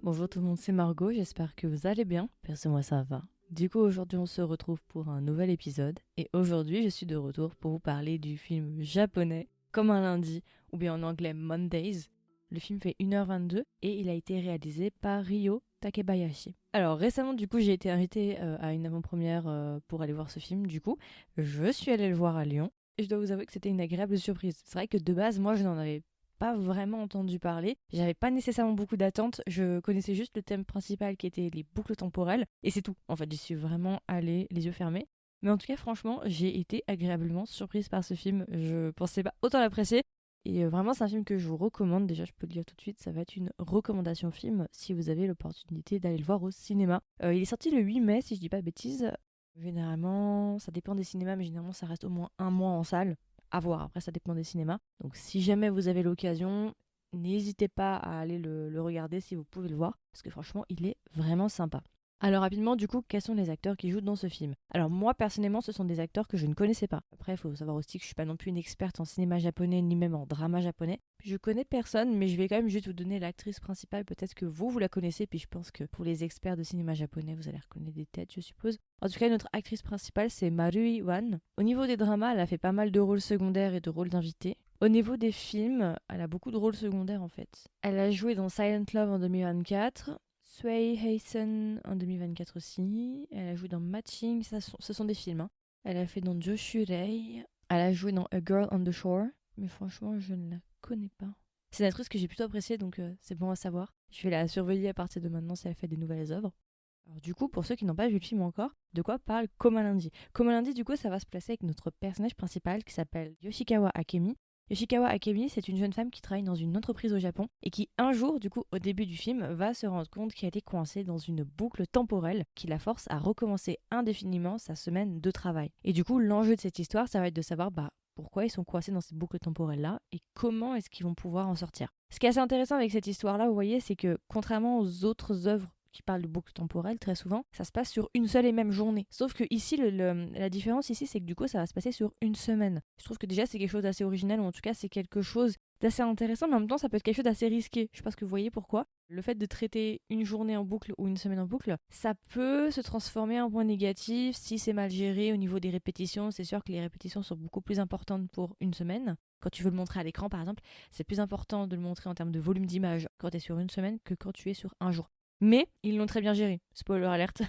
Bonjour tout le monde, c'est Margot, j'espère que vous allez bien. Perso, moi ça va. Du coup, aujourd'hui on se retrouve pour un nouvel épisode. Et aujourd'hui, je suis de retour pour vous parler du film japonais, Comme un lundi, ou bien en anglais Mondays. Le film fait 1h22 et il a été réalisé par Ryo Takebayashi. Alors récemment, du coup, j'ai été invitée à une avant-première pour aller voir ce film. Du coup, je suis allée le voir à Lyon. Et je dois vous avouer que c'était une agréable surprise. C'est vrai que de base, moi, je n'en avais pas vraiment entendu parler. J'avais pas nécessairement beaucoup d'attentes. Je connaissais juste le thème principal qui était les boucles temporelles. Et c'est tout. En fait, j'y suis vraiment allée les yeux fermés. Mais en tout cas, franchement, j'ai été agréablement surprise par ce film. Je pensais pas autant l'apprécier. Et vraiment, c'est un film que je vous recommande. Déjà, je peux le dire tout de suite, ça va être une recommandation film si vous avez l'opportunité d'aller le voir au cinéma. Il est sorti le 8 mai, si je dis pas de bêtises. Généralement, ça dépend des cinémas, mais généralement, ça reste au moins un mois en salle. À voir, après, ça dépend des cinémas. Donc, si jamais vous avez l'occasion, n'hésitez pas à aller le regarder si vous pouvez le voir, parce que franchement, il est vraiment sympa. Alors rapidement, du coup, quels sont les acteurs qui jouent dans ce film? Alors moi, personnellement, ce sont des acteurs que je ne connaissais pas. Après, il faut savoir aussi que je suis pas non plus une experte en cinéma japonais, ni même en drama japonais. Je connais personne, mais je vais quand même juste vous donner l'actrice principale. Peut-être que vous la connaissez, puis je pense que pour les experts de cinéma japonais, vous allez reconnaître des têtes, je suppose. En tout cas, notre actrice principale, c'est Marui Wan. Au niveau des dramas, elle a fait pas mal de rôles secondaires et de rôles d'invités. Au niveau des films, elle a beaucoup de rôles secondaires en fait. Elle a joué dans Silent Love en 2024, Sway Hasten en 2024 aussi. Elle a joué dans Matching, ce sont des films, hein. Elle a fait dans Joshurei. Elle a joué dans A Girl on the Shore, mais franchement, je ne la connais pas. C'est une actrice que j'ai plutôt appréciée, donc c'est bon à savoir. Je vais la surveiller à partir de maintenant si elle fait des nouvelles œuvres. Alors, du coup, pour ceux qui n'ont pas vu le film encore, de quoi parle Comme un lundi? Comme un lundi, du coup, ça va se placer avec notre personnage principal qui s'appelle Yoshikawa Akemi. Yoshikawa Akemi, c'est une jeune femme qui travaille dans une entreprise au Japon et qui, un jour, du coup, au début du film, va se rendre compte qu'elle est coincée dans une boucle temporelle qui la force à recommencer indéfiniment sa semaine de travail. Et du coup, l'enjeu de cette histoire, ça va être de savoir pourquoi ils sont coincés dans cette boucle temporelle-là et comment est-ce qu'ils vont pouvoir en sortir. Ce qui est assez intéressant avec cette histoire-là, vous voyez, c'est que contrairement aux autres œuvres qui parlent de boucle temporelle, très souvent, ça se passe sur une seule et même journée. Sauf que ici, la différence ici, c'est que du coup, ça va se passer sur une semaine. Je trouve que déjà, c'est quelque chose d'assez original, ou en tout cas, c'est quelque chose d'assez intéressant, mais en même temps, ça peut être quelque chose d'assez risqué. Je sais pas ce que vous voyez pourquoi. Le fait de traiter une journée en boucle ou une semaine en boucle, ça peut se transformer en point négatif si c'est mal géré au niveau des répétitions. C'est sûr que les répétitions sont beaucoup plus importantes pour une semaine. Quand tu veux le montrer à l'écran, par exemple, c'est plus important de le montrer en termes de volume d'image quand tu es sur une semaine que quand tu es sur un jour. Mais ils l'ont très bien géré, spoiler alerte.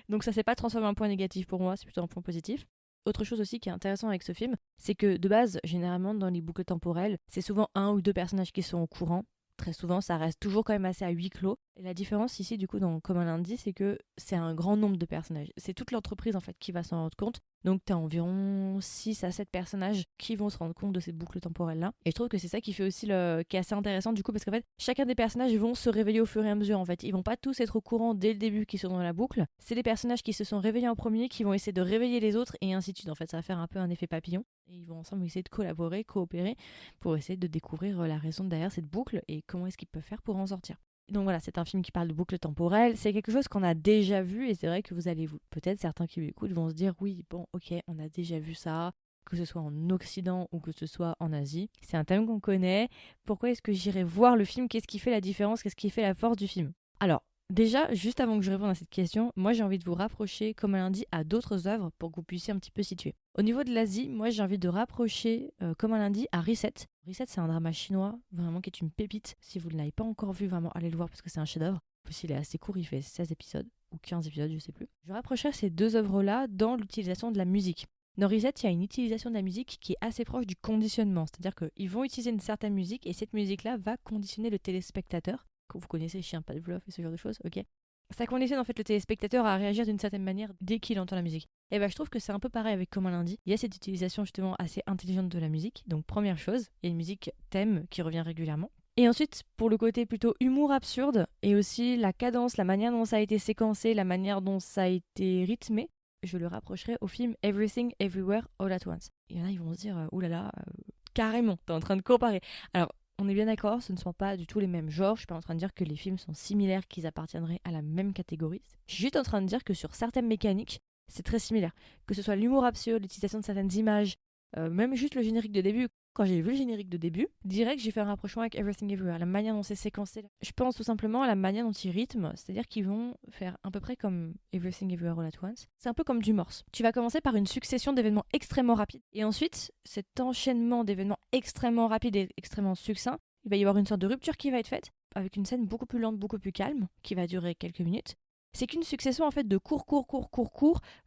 Donc ça s'est pas transformé en point négatif pour moi, c'est plutôt un point positif. Autre chose aussi qui est intéressant avec ce film, c'est que de base, généralement dans les boucles temporelles, c'est souvent un ou deux personnages qui sont au courant. Très souvent, ça reste toujours quand même assez à huis clos. Et la différence ici, du coup, dans Comme un lundi, c'est que c'est un grand nombre de personnages. C'est toute l'entreprise, en fait, qui va s'en rendre compte. Donc, tu as environ 6 à 7 personnages qui vont se rendre compte de ces boucles temporelles-là. Et je trouve que c'est ça qui fait aussi qui est assez intéressant, du coup, parce qu'en fait, chacun des personnages vont se réveiller au fur et à mesure, en fait. Ils vont pas tous être au courant dès le début qu'ils sont dans la boucle. C'est les personnages qui se sont réveillés en premier qui vont essayer de réveiller les autres et ainsi de suite. En fait, ça va faire un peu un effet papillon. Et ils vont ensemble essayer de collaborer, coopérer pour essayer de découvrir la raison derrière cette boucle et comment est-ce qu'ils peuvent faire pour en sortir. Donc voilà, c'est un film qui parle de boucle temporelle. C'est quelque chose qu'on a déjà vu et c'est vrai que vous allez peut-être certains qui l'écoutent vont se dire oui, bon, ok, on a déjà vu ça, que ce soit en Occident ou que ce soit en Asie. C'est un thème qu'on connaît. Pourquoi est-ce que j'irai voir le film? Qu'est-ce qui fait la différence? Qu'est-ce qui fait la force du film? Alors, déjà, juste avant que je réponde à cette question, moi j'ai envie de vous rapprocher, comme un lundi, à d'autres œuvres pour que vous puissiez un petit peu situer. Au niveau de l'Asie, moi j'ai envie de rapprocher, comme un lundi, à Reset. Reset, c'est un drama chinois, vraiment qui est une pépite. Si vous ne l'avez pas encore vu, vraiment, allez le voir parce que c'est un chef-d'œuvre. En plus, il est assez court, il fait 16 épisodes, ou 15 épisodes, je sais plus. Je rapprocherai ces deux œuvres-là dans l'utilisation de la musique. Dans Reset, il y a une utilisation de la musique qui est assez proche du conditionnement, c'est-à-dire qu'ils vont utiliser une certaine musique et cette musique-là va conditionner le téléspectateur. Vous connaissez Chien Pavlov et ce genre de choses, ok? Ça conditionne en fait le téléspectateur à réagir d'une certaine manière dès qu'il entend la musique. Et je trouve que c'est un peu pareil avec Comme un lundi. Il y a cette utilisation justement assez intelligente de la musique. Donc première chose, il y a une musique thème qui revient régulièrement. Et ensuite, pour le côté plutôt humour absurde, et aussi la cadence, la manière dont ça a été séquencé, la manière dont ça a été rythmé, je le rapprocherai au film Everything Everywhere All at Once. Il y en a, ils vont se dire, oulala, carrément, t'es en train de comparer. Alors, on est bien d'accord, ce ne sont pas du tout les mêmes genres. Je suis pas en train de dire que les films sont similaires, qu'ils appartiendraient à la même catégorie. Je suis juste en train de dire que sur certaines mécaniques, c'est très similaire. Que ce soit l'humour absurde, l'utilisation de certaines images, même juste le générique de début. Quand j'ai vu le générique de début, direct j'ai fait un rapprochement avec Everything Everywhere, la manière dont c'est séquencé. Je pense tout simplement à la manière dont ils rythment, c'est-à-dire qu'ils vont faire à peu près comme Everything Everywhere All at Once. C'est un peu comme du morse. Tu vas commencer par une succession d'événements extrêmement rapides, et ensuite, cet enchaînement d'événements extrêmement rapides et extrêmement succincts, il va y avoir une sorte de rupture qui va être faite, avec une scène beaucoup plus lente, beaucoup plus calme, qui va durer quelques minutes. C'est qu'une succession en fait de court,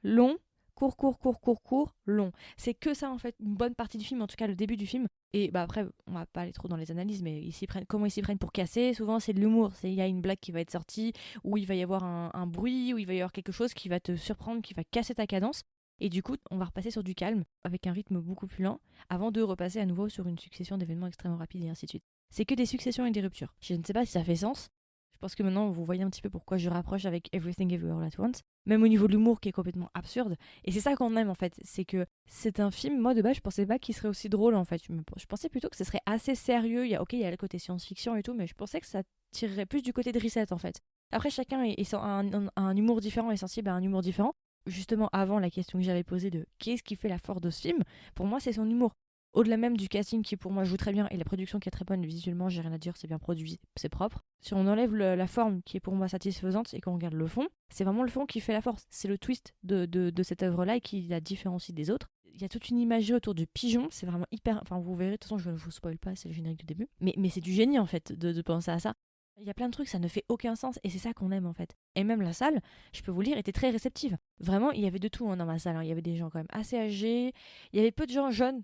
long, court, long. C'est que ça en fait, une bonne partie du film, en tout cas le début du film. Et bah après, on va pas aller trop dans les analyses, mais comment ils s'y prennent pour casser. Souvent c'est de l'humour, il y a une blague qui va être sortie, ou il va y avoir un bruit, ou il va y avoir quelque chose qui va te surprendre, qui va casser ta cadence. Et du coup, on va repasser sur du calme, avec un rythme beaucoup plus lent, avant de repasser à nouveau sur une succession d'événements extrêmement rapides et ainsi de suite. C'est que des successions et des ruptures. Je ne sais pas si ça fait sens. Je pense que maintenant, vous voyez un petit peu pourquoi je rapproche avec Everything Everywhere All at Once. Même au niveau de l'humour qui est complètement absurde. Et c'est ça qu'on aime en fait. C'est que c'est un film, moi de base, je pensais pas qu'il serait aussi drôle en fait. Je pensais plutôt que ce serait assez sérieux. Il y a le côté science-fiction et tout, mais je pensais que ça tirerait plus du côté de Reset en fait. Après, chacun a un humour différent et sensible à un humour différent. Justement, avant la question que j'avais posée de qu'est-ce qui fait la force de ce film, pour moi, c'est son humour. Au-delà même du casting qui pour moi joue très bien et la production qui est très bonne visuellement, j'ai rien à dire, c'est bien produit, c'est propre. Si on enlève la forme qui est pour moi satisfaisante et qu'on regarde le fond, c'est vraiment le fond qui fait la force. C'est le twist de cette œuvre-là et qui la différencie des autres. Il y a toute une imagerie autour du pigeon, c'est vraiment hyper... Enfin vous verrez, de toute façon je ne vous spoil pas, c'est le générique du début. Mais c'est du génie en fait de penser à ça. Il y a plein de trucs, ça ne fait aucun sens et c'est ça qu'on aime en fait. Et même la salle, je peux vous le dire, était très réceptive. Vraiment, il y avait de tout dans ma salle. Il y avait des gens quand même assez âgés, il y avait peu de gens jeunes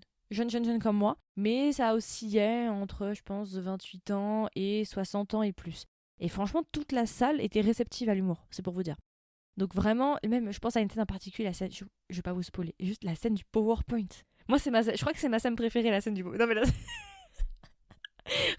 comme moi, mais ça oscillait entre, je pense, 28 ans et 60 ans et plus. Et franchement, toute la salle était réceptive à l'humour, c'est pour vous dire. Donc vraiment, même, je pense à une scène en particulier, la scène, je vais pas vous spoiler, juste la scène du PowerPoint. Moi, je crois que c'est ma scène préférée, la scène du PowerPoint. Non mais là,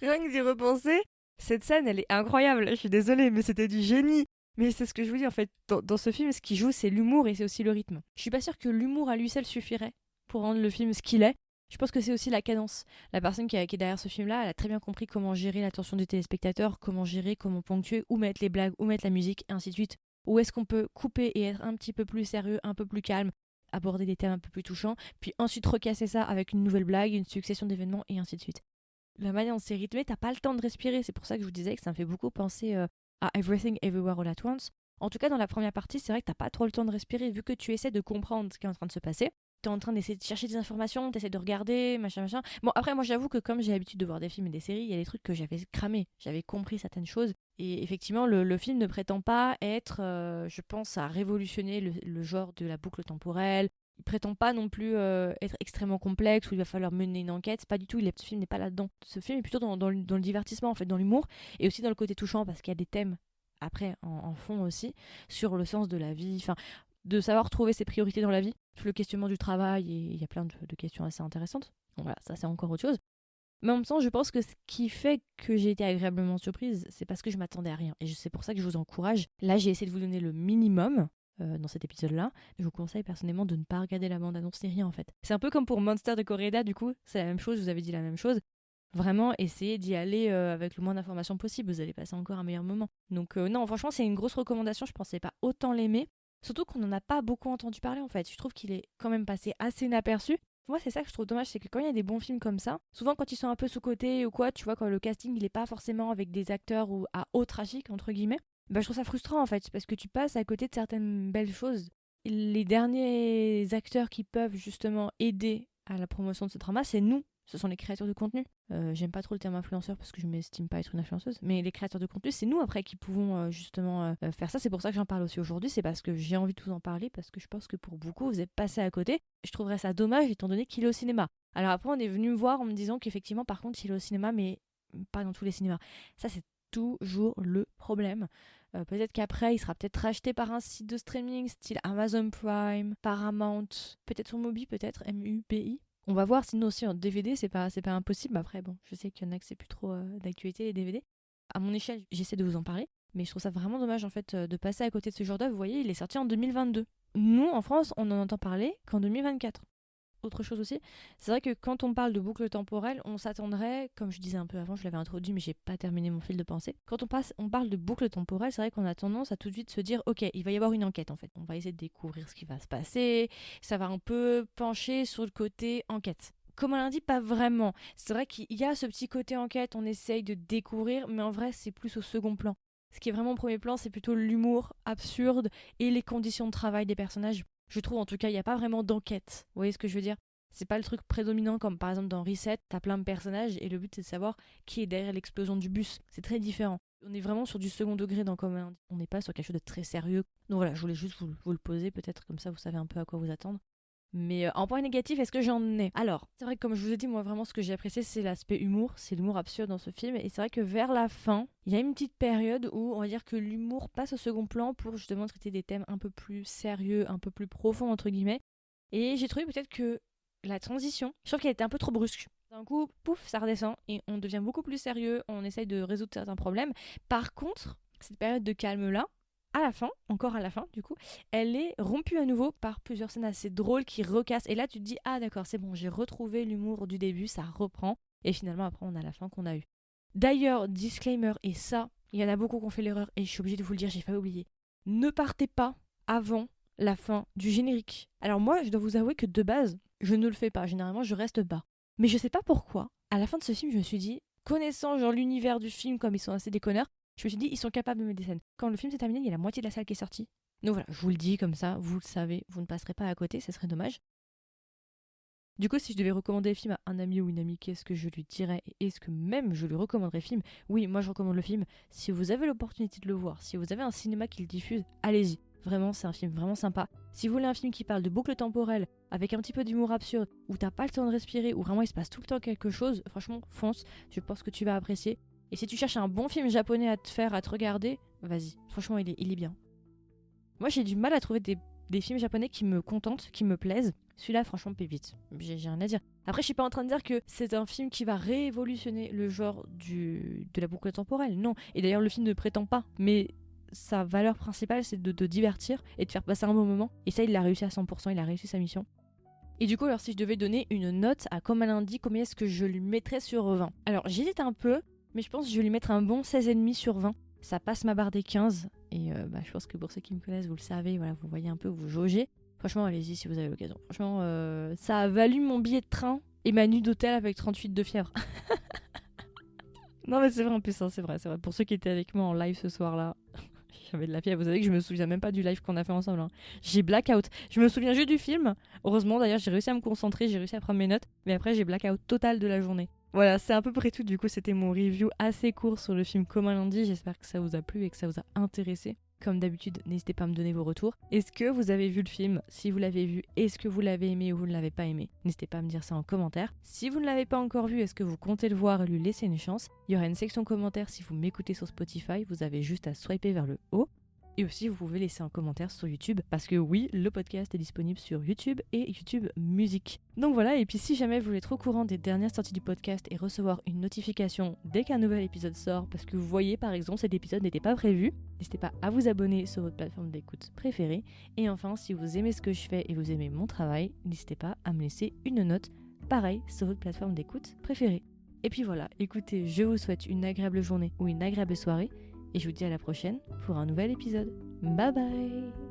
rien que d'y repenser, cette scène, elle est incroyable. Je suis désolée, mais c'était du génie. Mais c'est ce que je vous dis, en fait, dans ce film, ce qui joue, c'est l'humour et c'est aussi le rythme. Je suis pas sûre que l'humour à lui seul suffirait pour rendre le film ce qu'il est. Je pense que c'est aussi la cadence. La personne qui est derrière ce film-là, elle a très bien compris comment gérer l'attention du téléspectateur, comment gérer, comment ponctuer, où mettre les blagues, où mettre la musique, et ainsi de suite. Où est-ce qu'on peut couper et être un petit peu plus sérieux, un peu plus calme, aborder des thèmes un peu plus touchants, puis ensuite recasser ça avec une nouvelle blague, une succession d'événements, et ainsi de suite. La manière dont c'est rythmé, t'as pas le temps de respirer. C'est pour ça que je vous disais que ça me fait beaucoup penser à Everything Everywhere All at Once. En tout cas, dans la première partie, c'est vrai que t'as pas trop le temps de respirer vu que tu essaies de comprendre ce qui est en train de se passer. T'es en train d'essayer de chercher des informations, t'essaies de regarder, machin. Bon, après, moi, j'avoue que comme j'ai l'habitude de voir des films et des séries, il y a des trucs que j'avais cramés. J'avais compris certaines choses. Et effectivement, le film ne prétend pas être, je pense, à révolutionner le genre de la boucle temporelle. Il prétend pas non plus être extrêmement complexe où il va falloir mener une enquête. Pas du tout, ce film n'est pas là-dedans. Ce film est plutôt dans le divertissement, en fait, dans l'humour et aussi dans le côté touchant parce qu'il y a des thèmes après en fond aussi sur le sens de la vie, enfin de savoir trouver ses priorités dans la vie, le questionnement du travail et il y a plein de questions assez intéressantes. Donc voilà, ça c'est encore autre chose. Mais en même temps, je pense que ce qui fait que j'ai été agréablement surprise, c'est parce que je m'attendais à rien. Et c'est pour ça que je vous encourage. Là, j'ai essayé de vous donner le minimum dans cet épisode-là. Je vous conseille personnellement de ne pas regarder la bande-annonce ni rien en fait. C'est un peu comme pour Monster de Coréda, du coup, c'est la même chose, je vous avais dit la même chose. Vraiment, essayez d'y aller avec le moins d'informations possible, vous allez passer encore un meilleur moment. Donc non, franchement, c'est une grosse recommandation, je pensais pas autant l'aimer. Surtout qu'on n'en a pas beaucoup entendu parler en fait. Je trouve qu'il est quand même passé assez inaperçu. Moi, c'est ça que je trouve dommage, c'est que quand il y a des bons films comme ça, souvent quand ils sont un peu sous-cotés ou quoi, tu vois, quand le casting il est pas forcément avec des acteurs ou à haut tragique, entre guillemets, bah, je trouve ça frustrant en fait, parce que tu passes à côté de certaines belles choses. Les derniers acteurs qui peuvent justement aider à la promotion de ce drama, c'est nous. Ce sont les créateurs de contenu. J'aime pas trop le terme influenceur parce que je m'estime pas être une influenceuse, mais les créateurs de contenu, c'est nous après qui pouvons justement faire ça. C'est pour ça que j'en parle aussi aujourd'hui, c'est parce que j'ai envie de vous en parler, parce que je pense que pour beaucoup, vous êtes passé à côté. Je trouverais ça dommage étant donné qu'il est au cinéma. Alors après, on est venu me voir en me disant qu'effectivement, par contre, il est au cinéma, mais pas dans tous les cinémas. Ça, c'est toujours le problème. Peut-être qu'après, il sera peut-être racheté par un site de streaming style Amazon Prime, Paramount, peut-être sur Mubi, peut-être MUBI. On va voir, sinon aussi en DVD, c'est pas impossible. Après, bon, je sais qu'il y en a que c'est plus trop d'actualité, les DVD. À mon échelle, j'essaie de vous en parler, mais je trouve ça vraiment dommage en fait de passer à côté de ce genre d'œuvre. Vous voyez, il est sorti en 2022. Nous, en France, on en entend parler qu'en 2024. Autre chose aussi, c'est vrai que quand on parle de boucle temporelle, on s'attendrait, comme je disais un peu avant, je l'avais introduit mais j'ai pas terminé mon fil de pensée. Quand on parle de boucle temporelle, c'est vrai qu'on a tendance à tout de suite se dire ok, il va y avoir une enquête en fait. On va essayer de découvrir ce qui va se passer, ça va un peu pencher sur le côté enquête. Comme un lundi, pas vraiment. C'est vrai qu'il y a ce petit côté enquête, on essaye de découvrir, mais en vrai, c'est plus au second plan. Ce qui est vraiment au premier plan, c'est plutôt l'humour absurde et les conditions de travail des personnages. Je trouve en tout cas, il n'y a pas vraiment d'enquête. Vous voyez ce que je veux dire? C'est pas le truc prédominant comme par exemple dans Reset, t'as plein de personnages et le but c'est de savoir qui est derrière l'explosion du bus. C'est très différent. On est vraiment sur du second degré dans Comme un lundi. On n'est pas sur quelque chose de très sérieux. Donc voilà, je voulais juste vous le poser, peut-être comme ça vous savez un peu à quoi vous attendre. Mais en point négatif, est-ce que j'en ai? Alors, c'est vrai que comme je vous ai dit, moi vraiment ce que j'ai apprécié, c'est l'aspect humour, c'est l'humour absurde dans ce film. Et c'est vrai que vers la fin, il y a une petite période où on va dire que l'humour passe au second plan pour justement traiter des thèmes un peu plus sérieux, un peu plus profonds, entre guillemets. Et j'ai trouvé peut-être que la transition, je trouve qu'elle était un peu trop brusque. D'un coup, pouf, ça redescend et on devient beaucoup plus sérieux, on essaye de résoudre certains problèmes. Par contre, cette période de calme-là, à la fin, encore à la fin du coup, elle est rompue à nouveau par plusieurs scènes assez drôles qui recassent. Et là, tu te dis, ah d'accord, c'est bon, j'ai retrouvé l'humour du début, ça reprend. Et finalement, après, on a la fin qu'on a eue. D'ailleurs, disclaimer, et ça, il y en a beaucoup qui ont fait l'erreur, et je suis obligée de vous le dire, j'ai failli oublier. Ne partez pas avant la fin du générique. Alors moi, je dois vous avouer que de base, je ne le fais pas. Généralement, je reste bas. Mais je sais pas pourquoi, à la fin de ce film, je me suis dit, connaissant genre l'univers du film, comme ils sont assez déconneurs, je me suis dit, ils sont capables de mettre des scènes. Quand le film s'est terminé, il y a la moitié de la salle qui est sortie. Donc voilà, je vous le dis comme ça, vous le savez, vous ne passerez pas à côté, ce serait dommage. Du coup, si je devais recommander le film à un ami ou une amie, qu'est-ce que je lui dirais? Et est-ce que même je lui recommanderais le film? Oui, moi je recommande le film. Si vous avez l'opportunité de le voir, si vous avez un cinéma qui le diffuse, allez-y. Vraiment, c'est un film vraiment sympa. Si vous voulez un film qui parle de boucle temporelle, avec un petit peu d'humour absurde, où t'as pas le temps de respirer, où vraiment il se passe tout le temps quelque chose, franchement, fonce. Je pense que tu vas apprécier. Et si tu cherches un bon film japonais à te faire, à te regarder, vas-y. Franchement, il est bien. Moi, j'ai du mal à trouver des films japonais qui me contentent, qui me plaisent. Celui-là, franchement, pépite. J'ai rien à dire. Après, je suis pas en train de dire que c'est un film qui va révolutionner le genre de la boucle temporelle. Non. Et d'ailleurs, le film ne prétend pas. Mais sa valeur principale, c'est de te divertir et de faire passer un bon moment. Et ça, il l'a réussi à 100%, il a réussi sa mission. Et du coup, alors si je devais donner une note à Comme un lundi, combien est-ce que je lui mettrais sur 20? Alors, j'hésite un peu, mais je pense que je vais lui mettre un bon 16,5 sur 20. Ça passe ma barre des 15. Et je pense que pour ceux qui me connaissent, vous le savez, voilà, vous voyez un peu, vous jaugez. Franchement, allez-y si vous avez l'occasion. Franchement, ça a valu mon billet de train et ma nuit d'hôtel avec 38 de fièvre. Non mais c'est vrai en plus, hein, c'est vrai. Pour ceux qui étaient avec moi en live ce soir-là, j'avais de la fièvre. Vous savez que je me souviens même pas du live qu'on a fait ensemble. Hein. J'ai blackout. Je me souviens juste du film. Heureusement d'ailleurs, j'ai réussi à me concentrer, j'ai réussi à prendre mes notes. Mais après, j'ai blackout total de la journée. Voilà, c'est à peu près tout. Du coup, c'était mon review assez court sur le film Comme un lundi. J'espère que ça vous a plu et que ça vous a intéressé. Comme d'habitude, n'hésitez pas à me donner vos retours. Est-ce que vous avez vu le film? Si vous l'avez vu, est-ce que vous l'avez aimé ou vous ne l'avez pas aimé? N'hésitez pas à me dire ça en commentaire. Si vous ne l'avez pas encore vu, est-ce que vous comptez le voir et lui laisser une chance? Il y aura une section commentaires si vous m'écoutez sur Spotify. Vous avez juste à swiper vers le haut. Et aussi, vous pouvez laisser un commentaire sur YouTube, parce que oui, le podcast est disponible sur YouTube et YouTube Musique. Donc voilà, et puis si jamais vous voulez être au courant des dernières sorties du podcast et recevoir une notification dès qu'un nouvel épisode sort, parce que vous voyez par exemple cet épisode n'était pas prévu, n'hésitez pas à vous abonner sur votre plateforme d'écoute préférée. Et enfin, si vous aimez ce que je fais et vous aimez mon travail, n'hésitez pas à me laisser une note, pareil, sur votre plateforme d'écoute préférée. Et puis voilà, écoutez, je vous souhaite une agréable journée ou une agréable soirée. Et je vous dis à la prochaine pour un nouvel épisode. Bye bye!